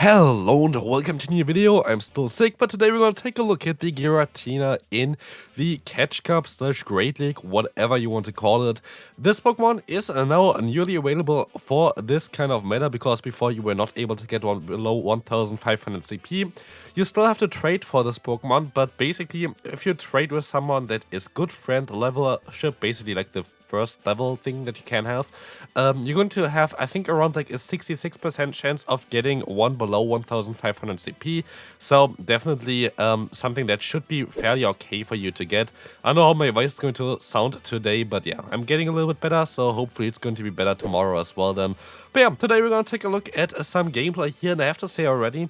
Hello and welcome to a new video. I'm still sick, but today we're going to take a look at the Giratina in the Catch Cup / Great League, whatever you want to call it. This Pokemon is now newly available for this kind of meta, because before you were not able to get one below 1500 CP. You still have to trade for this Pokemon, but basically if you trade with someone that is good friend levelership, basically like the first level thing that you can have, you're going to have, I think, around like a 66% chance of getting one below 1500 CP. So definitely something that should be fairly okay for you to get. I don't know how my voice is going to sound today, but yeah, I'm getting a little bit better, so hopefully it's going to be better tomorrow as well then. But yeah, today we're going to take a look at some gameplay here, and I have to say already,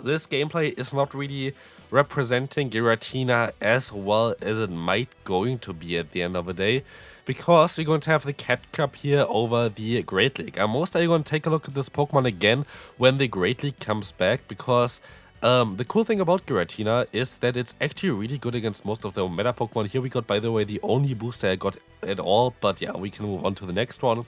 this gameplay is not really representing Giratina as well as it might going to be at the end of the day, because we're going to have the Catch Cup here over the Great League. I'm most likely going to take a look at this Pokemon again when the Great League comes back, because the cool thing about Giratina is that it's actually really good against most of the meta Pokemon. Here we got, by the way, the only booster I got at all, but yeah, we can move on to the next one.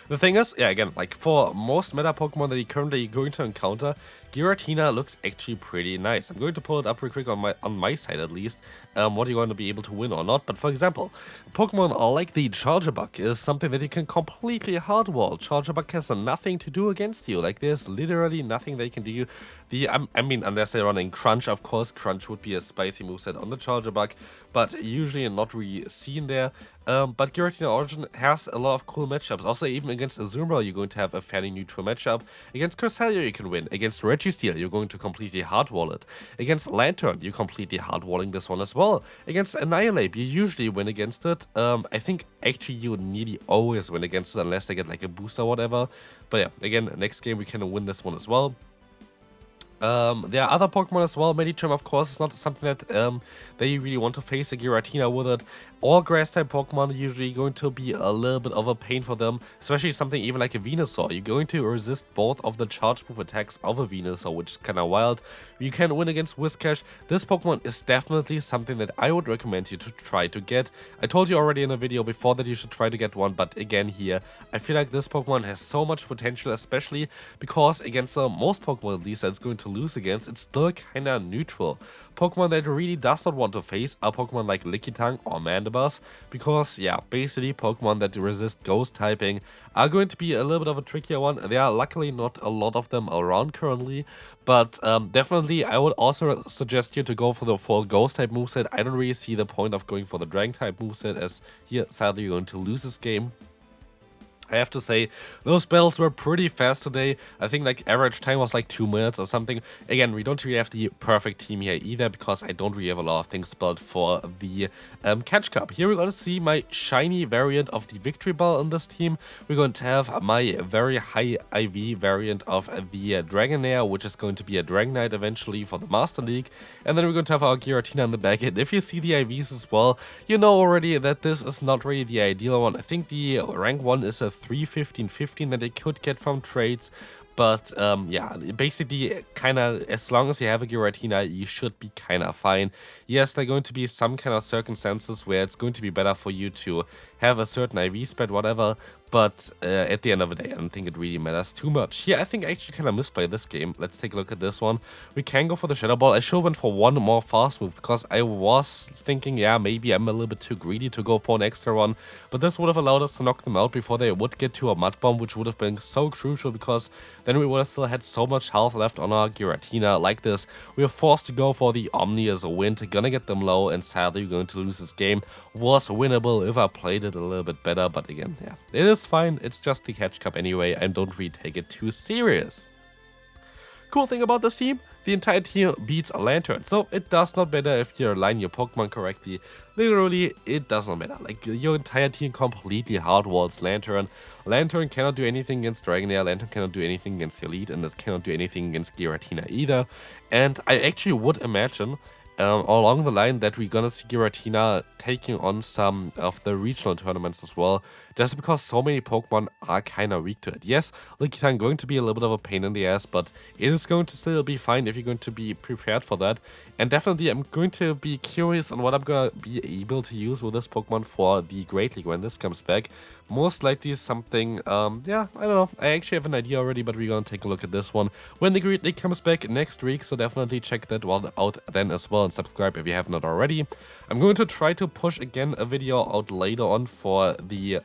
The thing is, yeah, again, like for most meta Pokemon that you're currently going to encounter, Giratina looks actually pretty nice. I'm going to pull it up real quick on my side at least, what you're going to be able to win or not. But for example, Pokemon like the Charjabug is something that you can completely hardwall. Charjabug has nothing to do against you. Like, there's literally nothing they can do. I mean, unless they're running Crunch, of course. Crunch would be a spicy moveset on the Charjabug, but usually not really seen there. But Giratina Origin has a lot of cool matchups. Also, even against Azumarill, you're going to have a fairly neutral matchup. Against Cresselia, you can win. Against Registeel, you're going to completely hardwall it. Against Lanturn, you're completely hardwalling this one as well. Against Annihilate, you usually win against it. I think actually you nearly always win against it unless they get like a boost or whatever. But yeah, again, next game we can win this one as well. There are other Pokemon as well. Medicham, of course, is not something that they really want to face a Giratina with it. All Grass-type Pokemon are usually going to be a little bit of a pain for them, especially something even like a Venusaur. You're going to resist both of the charge move attacks of a Venusaur, which is kind of wild. You can win against Whiscash. This Pokemon is definitely something that I would recommend you to try to get. I told you already in a video before that you should try to get one, but again here, I feel like this Pokemon has so much potential, especially because against most Pokemon at least that it's going to lose against, it's still kind of neutral. Pokemon that really does not want to face are Pokemon like Lickitung or Mandibuzz, because yeah, basically Pokemon that resist ghost typing are going to be a little bit of a trickier one. There are luckily not a lot of them around currently, but definitely I would also suggest you to go for the full ghost type moveset. I don't really see the point of going for the dragon type moveset, as here sadly you're going to lose this game. I have to say, those battles were pretty fast today. I think like average time was like 2 minutes or something. Again, we don't really have the perfect team here either, because I don't really have a lot of things built for the Catch Cup. Here we're going to see my shiny variant of the Victory Bell in this team. We're going to have my very high IV variant of the Dragonair, which is going to be a Dragonite eventually for the Master League. And then we're going to have our Giratina in the back. And if you see the IVs as well, you know already that this is not really the ideal one. I think the rank 1 is a 3-15-15 that they could get from trades, but yeah, basically kind of as long as you have a Giratina, you should be kind of fine. Yes, there are going to be some kind of circumstances where it's going to be better for you to have a certain IV spread, whatever, but at the end of the day, I don't think it really matters too much. Here, I think I actually kind of misplayed this game. Let's take a look at this one. We can go for the Shadow Ball. I should have went for one more fast move, because I was thinking, yeah, maybe I'm a little bit too greedy to go for an extra one, but this would have allowed us to knock them out before they would get to a Mud Bomb, which would have been so crucial, because then we would have still had so much health left on our Giratina. Like this, we are forced to go for the Omni as a win, gonna get them low, and sadly we're going to lose this game. Was winnable if I played it a little bit better, but again, yeah, it is fine. It's just the Catch Cup anyway, and don't really take it too serious. Cool thing about this team, the entire team beats a Lanturn, so it does not matter if you align your Pokemon correctly. Literally, it does not matter. Like, your entire team completely hardwalls Lanturn. Lanturn cannot do anything against Dragonair, Lanturn cannot do anything against Elite, and it cannot do anything against Giratina either. And I actually would imagine along the line that we're gonna see Giratina taking on some of the regional tournaments as well, just because so many Pokemon are kinda weak to it. Yes, Giratina going to be a little bit of a pain in the ass, but it is going to still be fine if you're going to be prepared for that. And definitely I'm going to be curious on what I'm gonna be able to use with this Pokemon for the Great League when this comes back. Most likely something, yeah, I don't know. I actually have an idea already, but we're gonna take a look at this one when the Great League comes back next week, so definitely check that one out then as well and subscribe if you have not already. I'm going to try to push again a video out later on for the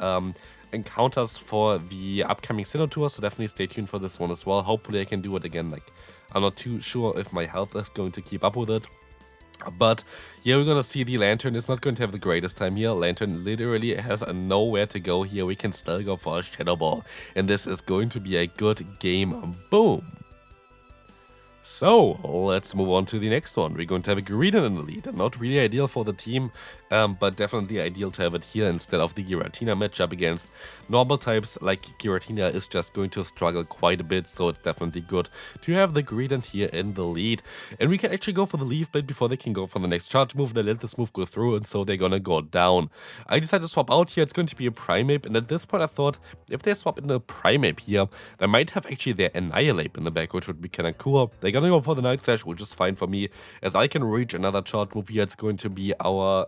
encounters for the upcoming Sinnoh tour, so definitely stay tuned for this one as well. Hopefully I can do it again. Like, I'm not too sure if my health is going to keep up with it. But here we're gonna see the Lantern is not going to have the greatest time here. Lantern literally has nowhere to go here. We can still go for a Shadow Ball, and this is going to be a good game. Boom! So, let's move on to the next one. We're going to have a Giratina in the lead. Not really ideal for the team, but definitely ideal to have it here instead of the Giratina matchup against normal types. Like, Giratina is just going to struggle quite a bit, so it's definitely good to have the Giratina here in the lead. And we can actually go for the Leaf Blade before they can go for the next charge move. They let this move go through, and so they're gonna go down. I decided to swap out here. It's going to be a Primeape, and at this point I thought, if they swap in a Primeape here, they might have actually their Annihilate in the back, which would be kinda cool. They're gonna go for the Night Slash, which is fine for me, as I can reach another charge move here. It's going to be our,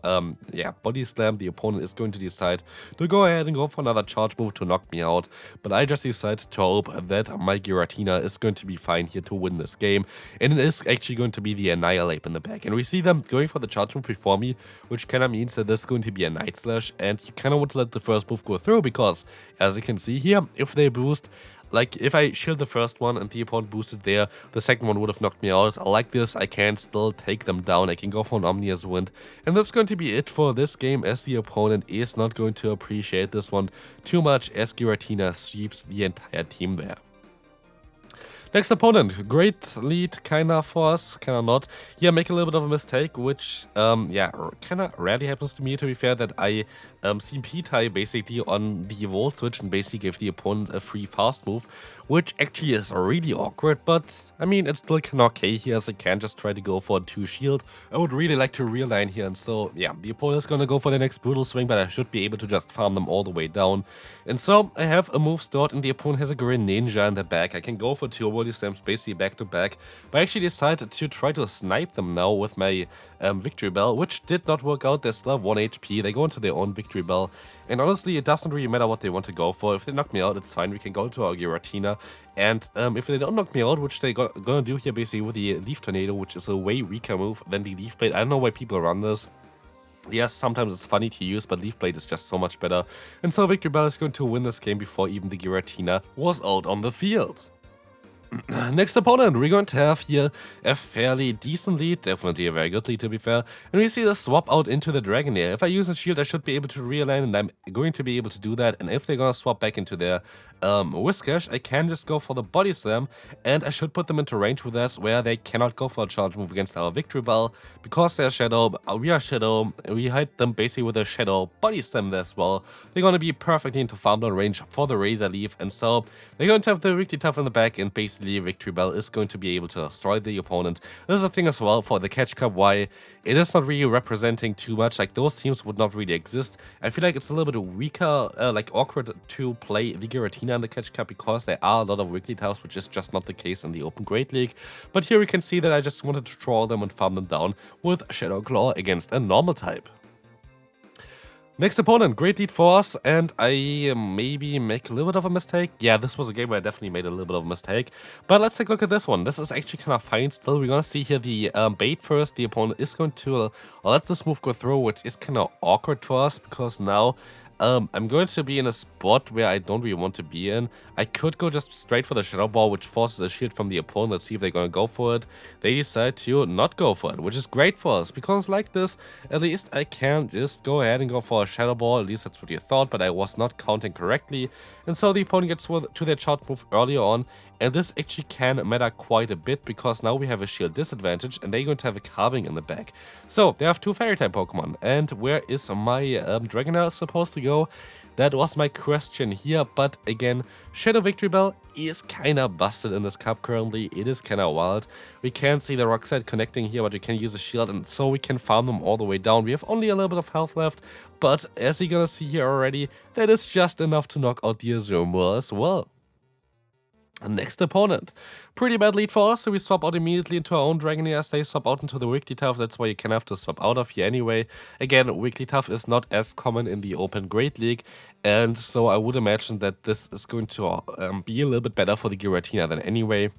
Body Slam. The opponent is going to decide to go ahead and go for another charge move to knock me out, but I just decided to hope that my Giratina is going to be fine here to win this game, and it is actually going to be the Annihilate in the back. And we see them going for the charge move before me, which kinda means that this is going to be a Night Slash, and you kinda want to let the first move go through, because, as you can see here, if they boost, like, if I shield the first one and the opponent boosted there, the second one would have knocked me out. Like this, I can still take them down. I can go for an Omnius Wind. And that's going to be it for this game, as the opponent is not going to appreciate this one too much, as Giratina sweeps the entire team there. Next opponent, great lead kinda for us, kinda not. Here, make a little bit of a mistake, which, kinda rarely happens to me, to be fair, that I CMP-tie basically on the Volt Switch and basically give the opponent a free fast move, which actually is really awkward, but I mean, it's still kinda okay here, as I can just try to go for a 2 shield. I would really like to realign here, and so, yeah, the opponent is gonna go for the next Brutal Swing, but I should be able to just farm them all the way down. And so, I have a move stored, and the opponent has a Greninja in the back. I can go for 2 Body Slams basically back to back, but I actually decided to try to snipe them now with my Victory Bell, which did not work out. They still have 1 HP, they go into their own Victory Bell, and honestly, it doesn't really matter what they want to go for. If they knock me out, it's fine, we can go to our Giratina, and if they don't knock me out, which they're gonna do here basically with the Leaf Tornado, which is a way weaker move than the Leaf Blade. I don't know why people run this. Yes, sometimes it's funny to use, but Leaf Blade is just so much better, and so Victory Bell is going to win this game before even the Giratina was out on the field. Next opponent, we're going to have here a fairly decent lead, definitely a very good lead to be fair, and we see the swap out into the Broguiere. If I use a shield, I should be able to realign, and I'm going to be able to do that, and if they're gonna swap back into their Whiscash, I can just go for the Body Slam, and I should put them into range with us, where they cannot go for a charge move against our Victory Bell, because they're Shadow, we are Shadow, we hide them basically with a Shadow Body Slam as well. They're gonna be perfectly into farm down range for the Razor Leaf, and so they're going to have the Wigglytuff in the back, and basically Victory Bell is going to be able to destroy the opponent. This is a thing as well for the Catch Cup, why it is not really representing too much. Like, those teams would not really exist. I feel like it's a little bit weaker, like awkward to play the Giratina in the Catch Cup, because there are a lot of Wigglytuffs, which is just not the case in the Open Great League. But here we can see that I just wanted to draw them and farm them down with Shadow Claw against a normal type. Next opponent, great lead for us, and I maybe make a little bit of a mistake. Yeah, this was a game where I definitely made a little bit of a mistake. But let's take a look at this one. This is actually kind of fine still. We're going to see here the bait first. The opponent is going to let this move go through, which is kind of awkward for us, because now I'm going to be in a spot where I don't really want to be in. I could go just straight for the Shadow Ball, which forces a shield from the opponent. Let's see if they're going to go for it. They decide to not go for it, which is great for us, because like this, at least I can just go ahead and go for a Shadow Ball. At least that's what you thought, but I was not counting correctly. And so the opponent gets to their charge move earlier on, And this actually can matter quite a bit because now we have a shield disadvantage and they're going to have a carving in the back. So they have 2 fairy type Pokemon. And where is my Dragonair supposed to go? That was my question here, but again, Shadow Victory Bell is kinda busted in this cup currently. It is kinda wild. We can't see the rock set connecting here, but we can use a shield, and so we can farm them all the way down. We have only a little bit of health left, but as you're gonna see here already, that is just enough to knock out the Azumarill as well. Next opponent. Pretty bad lead for us, so we swap out immediately into our own Dragonair. They swap out into the Wigglytuff, that's why you can have to swap out of here anyway. Again, Wigglytuff is not as common in the Open Great League, and so I would imagine that this is going to be a little bit better for the Giratina than anyway.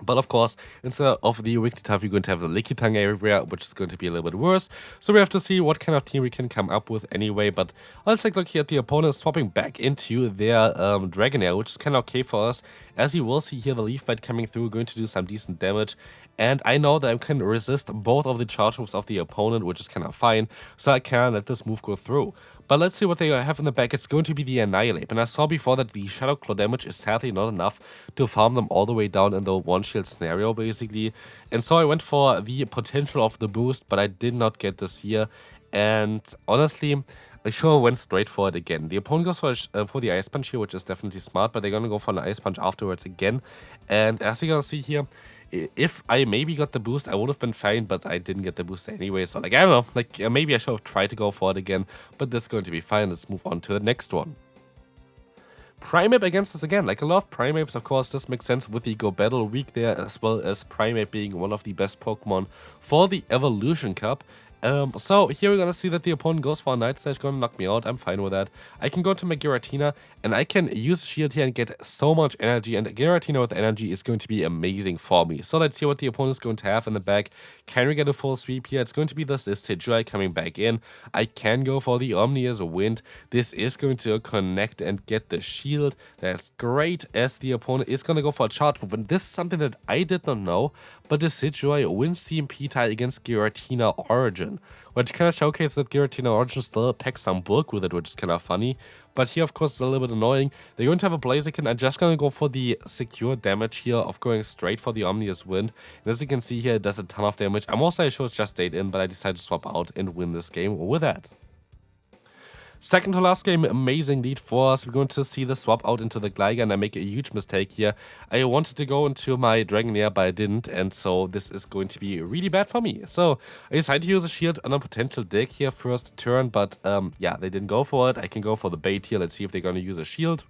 But of course, instead of the Wigglytuff, you're going to have the Lickitung everywhere, which is going to be a little bit worse. So we have to see what kind of team we can come up with anyway. But let's take a look here at the opponent swapping back into their Dragonair, which is kind of okay for us. As you will see here, the Leaf Bite coming through, going to do some decent damage. And I know that I can resist both of the charge moves of the opponent, which is kind of fine. So I can let this move go through. But let's see what they have in the back. It's going to be the Annihilate. And I saw before that the Shadow Claw damage is sadly not enough to farm them all the way down in the one shield scenario, basically. And so I went for the potential of the boost, but I did not get this here. And honestly, I sure went straight for it again. The opponent goes for the Ice Punch here, which is definitely smart, but they're going to go for an Ice Punch afterwards again. And as you're going to see here, if I maybe got the boost, I would have been fine, but I didn't get the boost anyway. So, like, I don't know, like, maybe I should have tried to go for it again, but this is going to be fine. Let's move on to the next one. Primeape against us again. Like, I love Primeapes, of course. This makes sense with the Go Battle week there, as well as Primeape being one of the best Pokemon for the Evolution Cup. So here we're gonna see that the opponent goes for a Night Stage, gonna knock me out. I'm fine with that. I can go to my Giratina and I can use Shield here and get so much energy, and Giratina with energy is going to be amazing for me. So let's see what the opponent is going to have in the back. Can we get a full sweep here? It's going to be this Decidueye coming back in. I can go for the Omnius Wind. This is going to connect and get the shield. That's great, as the opponent is gonna go for a charge move, and this is something that I did not know, but Decidueye wins CMP tie against Giratina Origin, which kind of showcases that Giratina Origin still packs some bulk with it, which is kind of funny. But here, of course, it's a little bit annoying. They're going to have a Blaziken. I'm just going to go for the secure damage here of going straight for the Omnius Wind. And as you can see here, it does a ton of damage. I'm also sure it just stayed in, but I decided to swap out and win this game with that. Second to last game, amazing lead for us. We're going to see the swap out into the Gligar, and I make a huge mistake here. I wanted to go into my Dragonair, but I didn't, and so this is going to be really bad for me. So I decided to use a shield on a potential dig here first turn, but yeah, they didn't go for it. I can go for the bait here. Let's see if they're going to use a shield.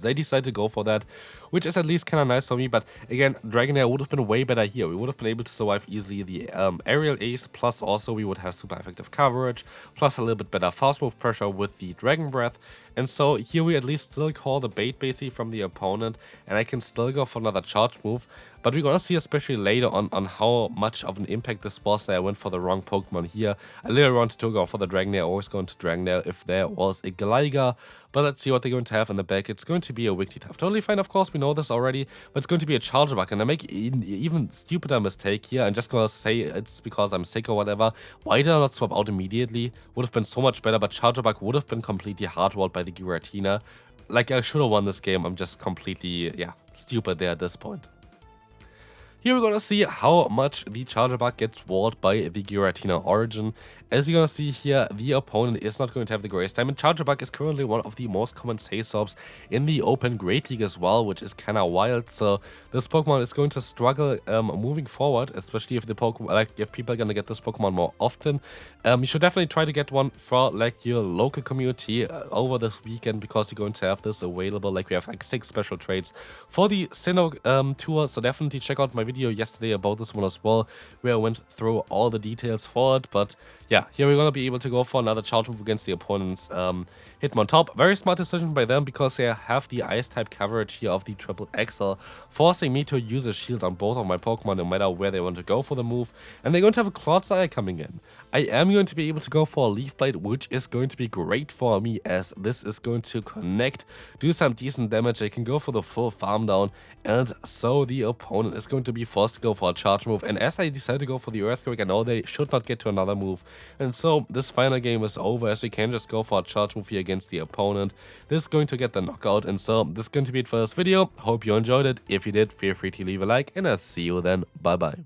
They decided to go for that, which is at least kind of nice for me. But again, Dragonair would have been way better here. We would have been able to survive easily the Aerial Ace, plus also we would have super effective coverage, plus a little bit better fast move pressure with the Dragon Breath. And so here we at least still call the bait basically from the opponent, and I can still go for another charge move. But we're gonna see especially later on how much of an impact this was that I went for the wrong Pokemon here. I literally wanted to go for the Dragonair, always going to Dragonair if there was a Gligar. But let's see what they're going to have in the back. It's going to be a Wigglytuff. Totally fine, of course, we know this already, but it's going to be a Charger Bug, and I make an even stupider mistake here. I'm just gonna say it's because I'm sick or whatever. Why did I not swap out immediately? Would have been so much better, but Charger Bug would have been completely hardwalled by the Giratina. Like, I should have won this game. I'm just completely, yeah, stupid there at this point. Here we're gonna see how much the Charger Bug gets walled by the Giratina Origin. As you're gonna see here, the opponent is not going to have the greatest time, and Charger Bug is currently one of the most common Saisobs in the Open Great League as well, which is kinda wild. So this Pokemon is going to struggle moving forward, especially if the Pokemon, like, if people are gonna get this Pokemon more often. You should definitely try to get one for like your local community over this weekend, because you're going to have this available. Like, we have like 6 special trades for the Sinnoh tour, so definitely check out my video yesterday about this one as well, where I went through all the details for it. But yeah, here we're gonna be able to go for another charge move against the opponent's Hitmontop. Very smart decision by them, because they have the ice type coverage here of the Triple XL, forcing me to use a shield on both of my Pokemon no matter where they want to go for the move. And they're going to have a Clodsire coming in. I am going to be able to go for a Leaf Blade, which is going to be great for me, as this is going to connect, do some decent damage. I can go for the full farm down, and so the opponent is going to be be forced to go for a charge move, and as they decide to go for the Earthquake, I know they should not get to another move, and so this final game is over as we can just go for a charge move here against the opponent. This is going to get the knockout, and so this is going to be it for this video. Hope you enjoyed it. If you did, feel free to leave a like, and I'll see you then. Bye bye.